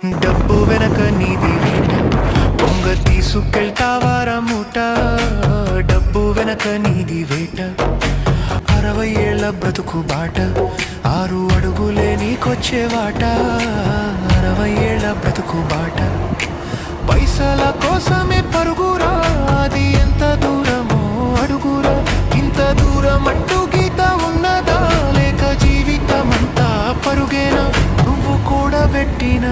డబ్బు వెనక నీది వేట, పొంగ తీసుకెళ్తావారా మూట. డబ్బు వెనక నీది వేట, 60 ఏళ్ల బ్రతుకు బాట, 6 అడుగులే నీకొచ్చేవాట. 60 ఏళ్ల బ్రతుకు బాట, పైసల కోసమే పరుగురా, అది ఎంత దూరమో అడుగురా. ఇంత దూరం అడ్డు గీత ఉన్నదా, లేక జీవితమంతా పరుగేనా? నువ్వు కూడబెట్టిన